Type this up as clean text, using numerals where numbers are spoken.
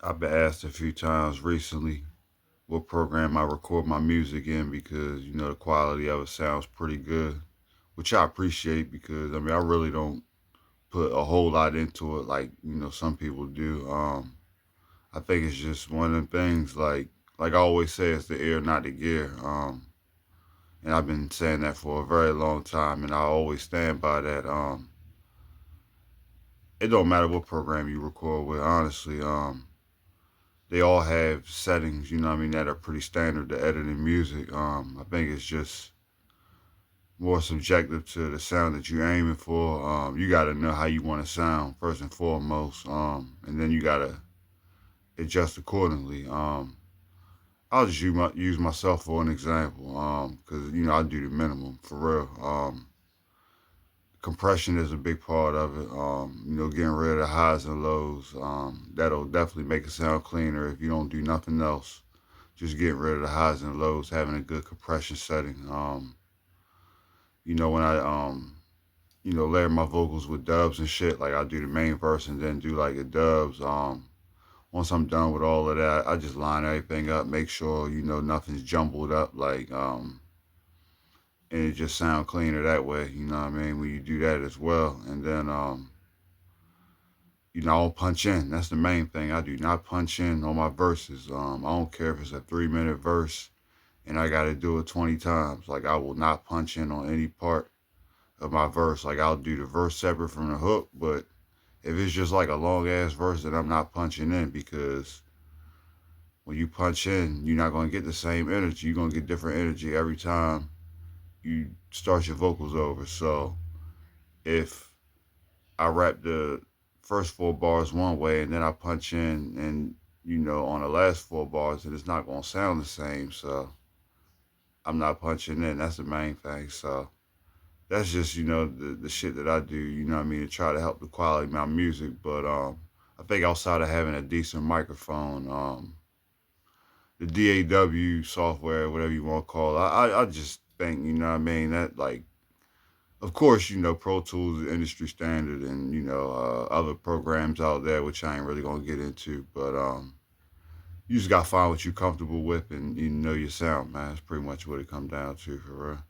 I've been asked a few times recently what program I record my music in because, the quality of it sounds pretty good, which I appreciate because, I really don't put a whole lot into it like, some people do. I think it's just one of them things like I always say, it's the ear, not the gear. And I've been saying that for a very long time, and I always stand by that. It don't matter what program you record with, honestly. They all have settings, that are pretty standard to editing music. I think it's just more subjective to the sound that you're aiming for. You got to know how you want to sound first and foremost, and then you got to adjust accordingly. I'll just use myself for an example, because I do the minimum for real. Compression is a big part of it. Getting rid of the highs and lows. That'll definitely make it sound cleaner if you don't do nothing else. Just getting rid of the highs and lows, having a good compression setting. When I layer my vocals with dubs and shit, like I do the main verse and then do like the dubs. Once I'm done with all of that, I just line everything up, make sure nothing's jumbled up, and it just sound cleaner that way. You know what I mean? When you do that as well, and then I don't punch in. That's the main thing. I do not punch in on my verses. I don't care if it's a 3 minute verse and I got to do it 20 times. Like, I will not punch in on any part of my verse. Like, I'll do the verse separate from the hook, but if it's just like a long ass verse, then I'm not punching in because when you punch in, you're not going to get the same energy. You're going to get different energy every time you start your vocals over. So if I rap the first 4 bars one way and then I punch in and on the last 4 bars, and it's not gonna sound the same. So I'm not punching in. That's the main thing. So that's just the shit that I do. You know what I mean, to try to help the quality of my music. But I think outside of having a decent microphone, the DAW software, whatever you want to call it, I just think that, like, of course, Pro Tools is industry standard, and other programs out there which I ain't really gonna get into, but you just gotta find what you're comfortable with, and you know your sound, man. That's pretty much what it comes down to, for real.